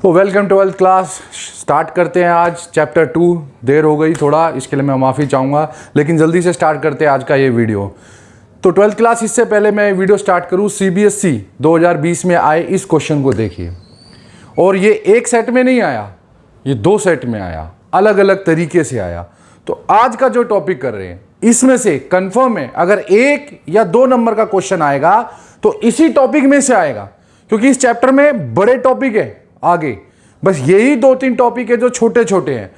तो welcome twelfth class. Start करते हैं आज चैप्टर 2। देर हो गई थोड़ा, इसके लिए मैं माफ़ी चाहूँगा, लेकिन जल्दी से स्टार्ट करते हैं आज का ये वीडियो। तो ट्वेल्थ क्लास, इससे पहले मैं वीडियो स्टार्ट करूँ, CBSE 2020 में आए इस क्वेश्चन को देखिए। और ये एक सेट में नहीं आया, ये 2 सेट में आया, अलग अलग तरीके से आया। तो आज का जो टॉपिक कर रहे हैं इसमें से कंफर्म है अगर 1 या 2 नंबर का क्वेश्चन आएगा तो इसी टॉपिक में से आएगा, क्योंकि इस चैप्टर में बड़े टॉपिक है आगे, बस यही 2-3 टॉपिक है जो छोटे छोटे हैं।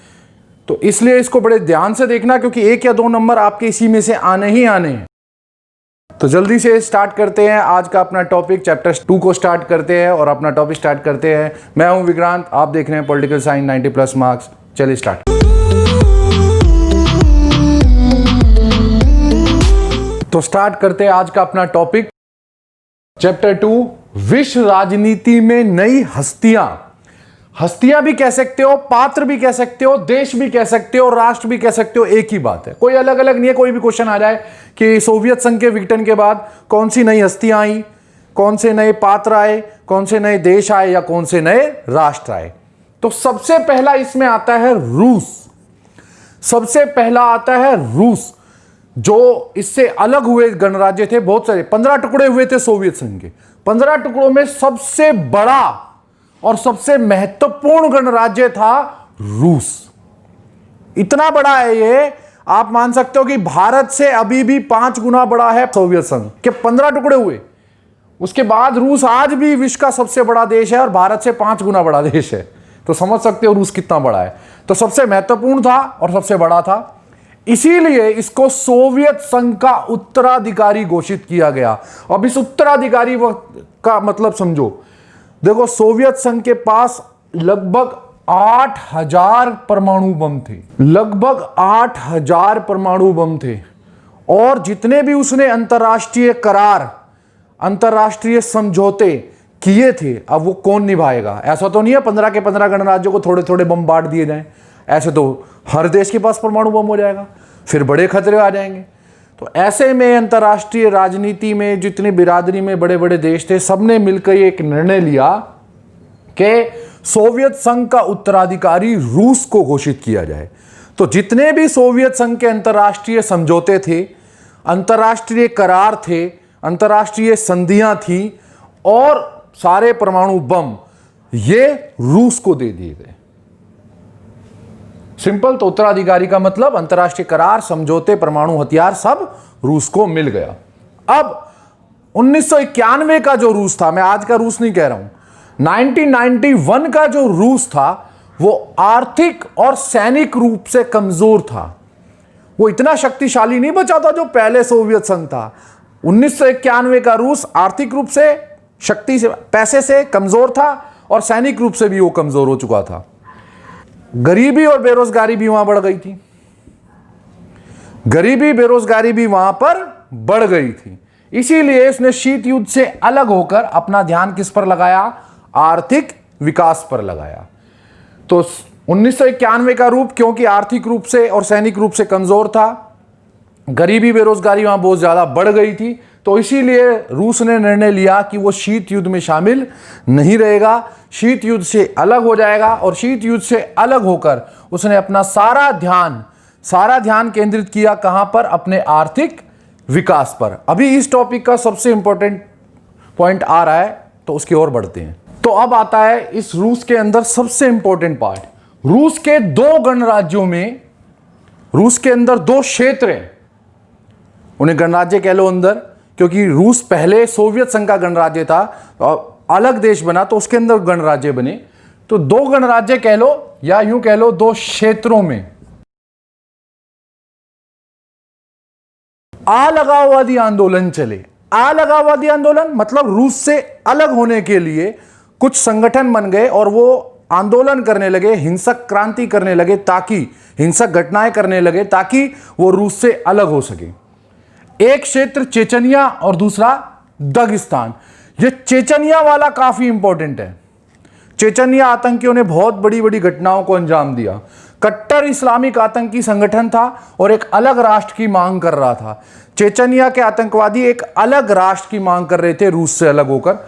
तो इसलिए इसको बड़े ध्यान से देखना, क्योंकि 1 या 2 नंबर आपके इसी में से आने ही आने हैं। तो जल्दी से स्टार्ट करते हैं आज का अपना टॉपिक, चैप्टर 2 को स्टार्ट करते हैं और अपना टॉपिक स्टार्ट करते हैं। मैं हूं विक्रांत, आप देख रहे हैं पॉलिटिकल साइंस 90+ मार्क्स। चलिए स्टार्ट। तो स्टार्ट करते हैं आज का अपना टॉपिक, चैप्टर 2, विश्व राजनीति में नई हस्तियां। हस्तियां भी कह सकते हो, पात्र भी कह सकते हो, देश भी कह सकते हो, राष्ट्र भी कह सकते हो, एक ही बात है, कोई अलग अलग नहीं है। कोई भी क्वेश्चन आ जाए कि सोवियत संघ के विघटन के बाद कौन सी नई हस्तियां आई, कौन से नए पात्र आए, कौन से नए देश आए या कौन से नए राष्ट्र आए। तो सबसे पहला इसमें आता है रूस। सबसे पहला आता है रूस, जो इससे अलग हुए गणराज्य थे बहुत सारे, 15 टुकड़े हुए थे सोवियत संघ के। 15 टुकड़ों में सबसे बड़ा और सबसे महत्वपूर्ण गणराज्य था रूस। इतना बड़ा है ये, आप मान सकते हो कि भारत से अभी भी 5 गुना बड़ा है सोवियत संघ के। 15 टुकड़े हुए, उसके बाद रूस आज भी विश्व का सबसे बड़ा देश है और भारत से 5 गुना बड़ा देश है। तो समझ सकते हो रूस कितना बड़ा है। तो सबसे महत्वपूर्ण था और सबसे बड़ा था, इसीलिए इसको सोवियत संघ का उत्तराधिकारी घोषित किया गया। अब इस उत्तराधिकारी का मतलब समझो। देखो, सोवियत संघ के पास लगभग 8000 परमाणु बम थे, लगभग 8000 परमाणु बम थे। और जितने भी उसने अंतर्राष्ट्रीय करार, अंतर्राष्ट्रीय समझौते किए थे, अब वो कौन निभाएगा? ऐसा तो नहीं है 15 के 15 गणराज्यों को थोड़े थोड़े बम बांट दिए जाएं। ऐसे तो हर देश के पास परमाणु बम हो जाएगा, फिर बड़े खतरे आ जाएंगे। तो ऐसे में अंतर्राष्ट्रीय राजनीति में जितने बिरादरी में बड़े बड़े देश थे, सबने मिलकर एक निर्णय लिया कि सोवियत संघ का उत्तराधिकारी रूस को घोषित किया जाए। तो जितने भी सोवियत संघ के अंतर्राष्ट्रीय समझौते थे, अंतर्राष्ट्रीय करार थे, अंतर्राष्ट्रीय संधियां थी और सारे परमाणु बम ये रूस को दे दिए गए। सिंपल। तो उत्तराधिकारी का मतलब अंतर्राष्ट्रीय करार, समझौते, परमाणु हथियार सब रूस को मिल गया। अब 1991 का जो रूस था, मैं आज का रूस नहीं कह रहा हूं, 1991 का जो रूस था वो आर्थिक और सैनिक रूप से कमजोर था। वो इतना शक्तिशाली नहीं बचा था जो पहले सोवियत संघ था। 1991 का रूस आर्थिक रूप से, शक्ति से, पैसे से कमजोर था और सैनिक रूप से भी वो कमजोर हो चुका था। गरीबी और बेरोजगारी भी वहां बढ़ गई थी। गरीबी, बेरोजगारी भी वहां पर बढ़ गई थी। इसीलिए उसने शीत युद्ध से अलग होकर अपना ध्यान किस पर लगाया? आर्थिक विकास पर लगाया। तो 1991 का रूप, क्योंकि आर्थिक रूप से और सैनिक रूप से कमजोर था, गरीबी बेरोजगारी वहां बहुत ज्यादा बढ़ गई थी, तो इसीलिए रूस ने निर्णय लिया कि वो शीत युद्ध में शामिल नहीं रहेगा, शीत युद्ध से अलग हो जाएगा। और शीत युद्ध से अलग होकर उसने अपना सारा ध्यान केंद्रित किया कहां पर? अपने आर्थिक विकास पर। अभी इस टॉपिक का सबसे इंपॉर्टेंट पॉइंट आ रहा है, तो उसकी ओर बढ़ते हैं। तो अब आता है इस रूस के अंदर सबसे इंपॉर्टेंट पार्ट। रूस के 2 गणराज्यों में, रूस के अंदर 2 क्षेत्र हैं, उन्हें गणराज्य कह लो अंदर, क्योंकि रूस पहले सोवियत संघ का गणराज्य था और अलग देश बना तो उसके अंदर गणराज्य बने। तो 2 गणराज्य कह लो या यूं कह लो 2 क्षेत्रों में अलगाववादी आंदोलन चले। अलगाववादी आंदोलन मतलब रूस से अलग होने के लिए कुछ संगठन बन गए और वो आंदोलन करने लगे, हिंसक क्रांति करने लगे, ताकि हिंसक घटनाएं करने लगे ताकि वो रूस से अलग हो सके। एक क्षेत्र चेचनिया और दूसरा दागिस्तान। ये चेचनिया वाला काफी इंपॉर्टेंट है। चेचनिया आतंकियों ने बहुत बड़ी बड़ी घटनाओं को अंजाम दिया। कट्टर इस्लामिक आतंकी संगठन था और एक अलग राष्ट्र की मांग कर रहा था। चेचनिया के आतंकवादी एक अलग राष्ट्र की मांग कर रहे थे रूस से अलग होकर।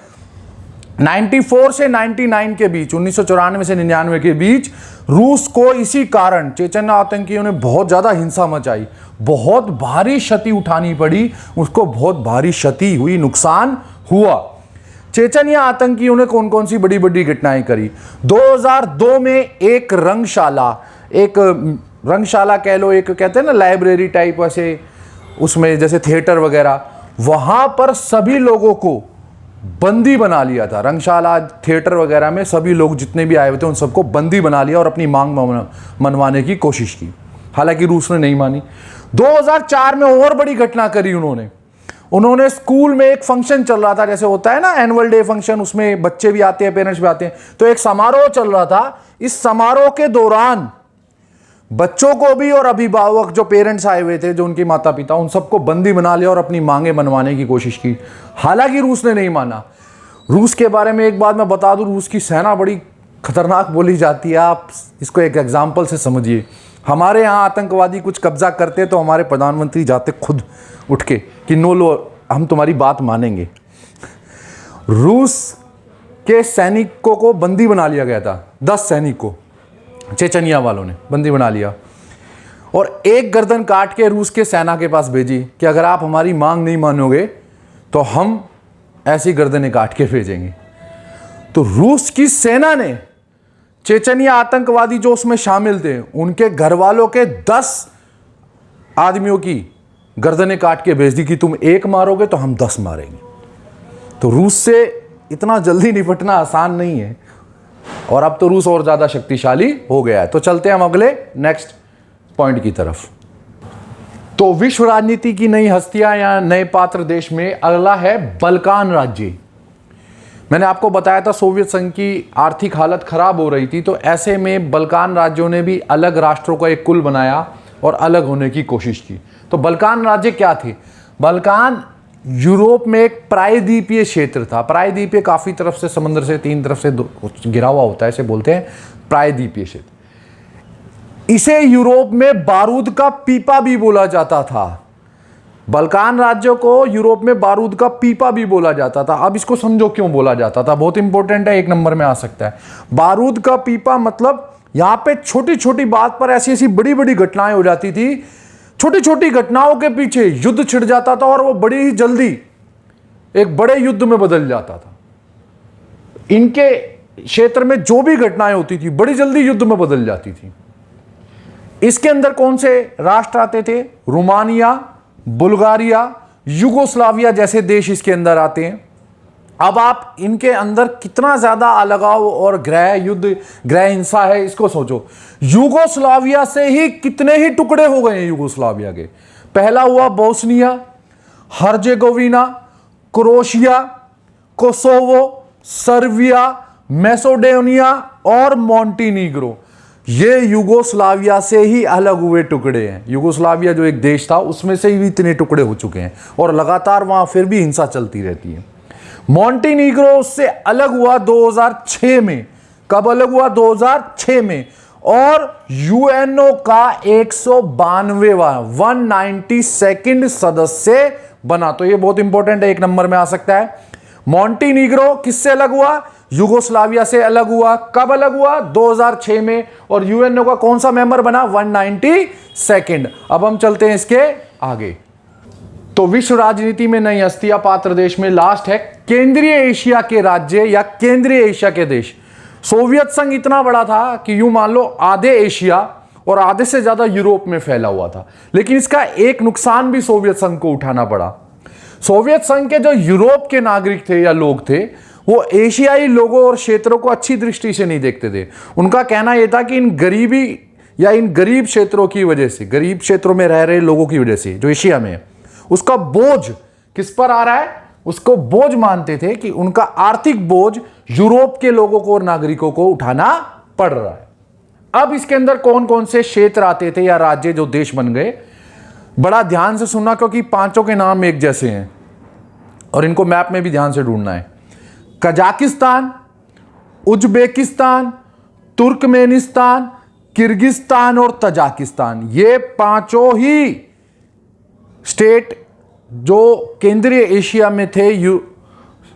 94 से 99 के बीच, 1994 से 99 के बीच रूस को इसी कारण चेचन्या आतंकियों ने बहुत ज्यादा हिंसा मचाई, बहुत भारी क्षति उठानी पड़ी उसको, बहुत भारी क्षति हुई, नुकसान हुआ। चेचन्या आतंकियों ने कौन कौन सी बड़ी बड़ी घटनाएं करी? 2002 में एक रंगशाला कह लो, एक कहते हैं ना लाइब्रेरी टाइप, वैसे उसमें जैसे थिएटर वगैरह, वहां पर सभी लोगों को बंदी बना लिया था। रंगशाला थिएटर वगैरह में सभी लोग जितने भी आए हुए थे उन सबको बंदी बना लिया और अपनी मांग मनवाने की कोशिश की, हालांकि रूस ने नहीं मानी। 2004 में और बड़ी घटना करी उन्होंने स्कूल में एक फंक्शन चल रहा था, जैसे होता है ना एनुअल डे फंक्शन, उसमें बच्चे भी आते हैं, पेरेंट्स भी आते हैं, तो एक समारोह चल रहा था। इस समारोह के दौरान बच्चों को भी और अभिभावक जो पेरेंट्स आए हुए थे, जो उनके माता पिता, उन सबको बंदी बना लिया और अपनी मांगे मनवाने की कोशिश की, हालांकि रूस ने नहीं माना। रूस के बारे में एक बात मैं बता दूं, रूस की सेना बड़ी खतरनाक बोली जाती है। आप इसको एक एग्जाम्पल से समझिए। हमारे यहाँ आतंकवादी कुछ कब्जा करते तो हमारे प्रधानमंत्री जाते खुद उठ के कि नो लो, हम तुम्हारी बात मानेंगे। रूस के सैनिकों को बंदी बना लिया गया था, 10 सैनिक को चेचनिया वालों ने बंदी बना लिया और एक गर्दन काट के रूस के सेना के पास भेजी कि अगर आप हमारी मांग नहीं मानोगे तो हम ऐसी गर्दनें काट के भेजेंगे। तो रूस की सेना ने चेचनिया आतंकवादी जो उसमें शामिल थे, उनके घर वालों के 10 आदमियों की गर्दनें काट के भेज दी कि तुम एक मारोगे तो हम 10 मारेंगे। तो रूस से इतना जल्दी निपटना आसान नहीं है और अब तो रूस और ज्यादा शक्तिशाली हो गया है। तो चलते हैं हम अगले नेक्स्ट पॉइंट की तरफ। तो विश्व राजनीति की नई हस्तियां या नए पात्र देश में अगला है बल्कान राज्य। मैंने आपको बताया था सोवियत संघ की आर्थिक हालत खराब हो रही थी, तो ऐसे में बल्कान राज्यों ने भी अलग राष्ट्रों का एक कुल बनाया और अलग होने की कोशिश की। तो बल्कान राज्य क्या थे? बल्कान यूरोप में एक प्रायद्वीपीय क्षेत्र था। प्रायद्वीपीय काफी तरफ से, समुद्र से 3 तरफ से घिरा हुआ होता है, इसे बोलते हैं प्रायद्वीपीय क्षेत्र। इसे यूरोप में बारूद का पीपा भी बोला जाता था। बल्कान राज्यों को यूरोप में बारूद का पीपा भी बोला जाता था। अब इसको समझो क्यों बोला जाता था, बहुत इंपॉर्टेंट है, 1 नंबर में आ सकता है। बारूद का पीपा मतलब यहां पे छोटी छोटी बात पर ऐसी ऐसी बड़ी बड़ी घटनाएं हो जाती थी, छोटी छोटी घटनाओं के पीछे युद्ध छिड़ जाता था और वो बड़ी ही जल्दी एक बड़े युद्ध में बदल जाता था। इनके क्षेत्र में जो भी घटनाएं होती थी बड़ी जल्दी युद्ध में बदल जाती थी। इसके अंदर कौन से राष्ट्र आते थे? रोमानिया, बुल्गारिया, युगोस्लाविया जैसे देश इसके अंदर आते हैं। अब आप इनके अंदर कितना ज्यादा अलगाव और गृह हिंसा है, इसको सोचो। युगोस्लाविया से ही कितने ही टुकड़े हो गए हैं युगोस्लाविया के। पहला हुआ Bosnia, Herzegovina, crochet, Kosovo, Serbia, Macedonia और मॉन्टीनीग्रो। ये युगोस्लाविया से ही अलग हुए टुकड़े हैं। युगोस्लाविया जो एक देश था उसमें से ही इतने टुकड़े हो चुके हैं और लगातार वहां फिर भी हिंसा चलती रहती है। मॉन्टीनीग्रो उससे अलग हुआ 2006 में। कब अलग हुआ? 2006 में। और यूएनओ का 192वां 192nd सदस्य बना। तो ये बहुत इंपॉर्टेंट है, 1 नंबर में आ सकता है। मॉन्टीनीग्रो किससे अलग हुआ? युगोस्लाविया से अलग हुआ। कब अलग हुआ? 2006 में। और यूएनओ का कौन सा मेंबर बना? 192nd। अब हम चलते हैं इसके आगे। तो विश्व राजनीति में नई हस्तियां पात्र देश में लास्ट है केंद्रीय एशिया के राज्य या केंद्रीय एशिया के देश। सोवियत संघ इतना बड़ा था कि यूं मान लो आधे एशिया और आधे से ज्यादा यूरोप में फैला हुआ था, लेकिन इसका एक नुकसान भी सोवियत संघ को उठाना पड़ा। सोवियत संघ के जो यूरोप के नागरिक थे या लोग थे, वो एशियाई लोगों और क्षेत्रों को अच्छी दृष्टि से नहीं देखते थे। उनका कहना यह था कि इन गरीबी या इन गरीब क्षेत्रों की वजह से, गरीब क्षेत्रों में रह रहे लोगों की वजह से जो एशिया में है, उसका बोझ किस पर आ रहा है? उसको बोझ मानते थे कि उनका आर्थिक बोझ यूरोप के लोगों को और नागरिकों को उठाना पड़ रहा है। अब इसके अंदर कौन कौन से क्षेत्र आते थे या राज्य जो देश बन गए, बड़ा ध्यान से सुनना क्योंकि पांचों के नाम एक जैसे हैं और इनको मैप में भी ध्यान से ढूंढना है। कजाकिस्तान, उज्बेकिस्तान, तुर्कमेनिस्तान, किर्गिस्तान और तजाकिस्तान। ये पांचों ही स्टेट जो केंद्रीय एशिया में थे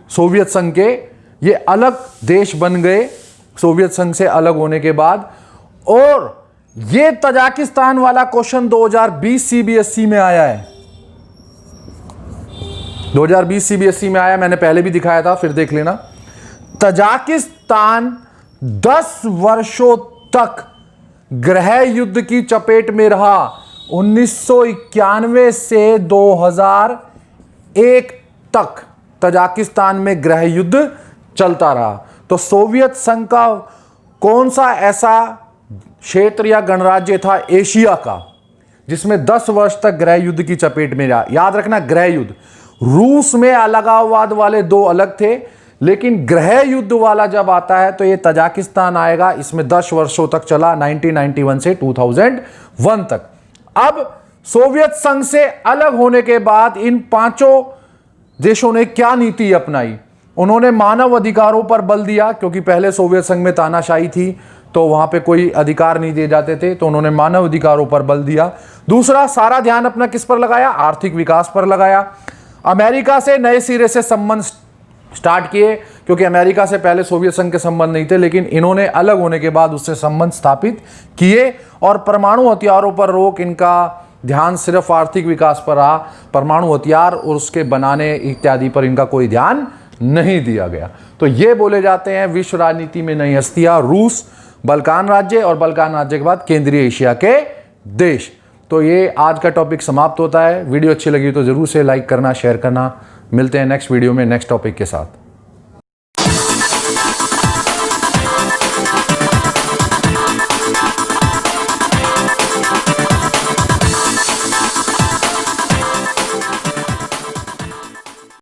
सोवियत संघ के, ये अलग देश बन गए सोवियत संघ से अलग होने के बाद। और ये तजाकिस्तान वाला क्वेश्चन 2020 सीबीएसई में आया है, 2020 सीबीएसई में आया, मैंने पहले भी दिखाया था, फिर देख लेना। तजाकिस्तान 10 वर्षों तक गृह युद्ध की चपेट में रहा। 1991 से 2001 तक तजाकिस्तान में गृह युद्ध चलता रहा। तो सोवियत संघ का कौन सा ऐसा क्षेत्र या गणराज्य था एशिया का जिसमें 10 वर्ष तक गृह युद्ध की चपेट में रहा? याद रखना, गृह युद्ध। रूस में अलगाववाद वाले दो अलग थे, लेकिन गृह युद्ध वाला जब आता है तो ये तजाकिस्तान आएगा। इसमें 10 वर्षों तक चला, 1991 से 2001 तक। अब सोवियत संघ से अलग होने के बाद इन पांचों देशों ने क्या नीति अपनाई? उन्होंने मानव अधिकारों पर बल दिया, क्योंकि पहले सोवियत संघ में तानाशाही थी तो वहां पे कोई अधिकार नहीं दिए जाते थे, तो उन्होंने मानव अधिकारों पर बल दिया। दूसरा, सारा ध्यान अपना किस पर लगाया? आर्थिक विकास पर लगाया। अमेरिका से नए सिरे से संबंध स्टार्ट किए, क्योंकि अमेरिका से पहले सोवियत संघ के संबंध नहीं थे, लेकिन इन्होंने अलग होने के बाद उससे संबंध स्थापित किए। और परमाणु हथियारों पर रोक, इनका ध्यान सिर्फ आर्थिक विकास पर रहा, परमाणु हथियार और उसके बनाने इत्यादि पर इनका कोई ध्यान नहीं दिया गया। तो ये बोले जाते हैं विश्व राजनीति में नई हस्तियां, रूस, बल्कान राज्य और बल्कान राज्य के बाद केंद्रीय एशिया के देश। तो ये आज का टॉपिक समाप्त होता है। वीडियो अच्छी लगी तो जरूर से लाइक करना, शेयर करना। मिलते हैं नेक्स्ट वीडियो में नेक्स्ट टॉपिक के साथ।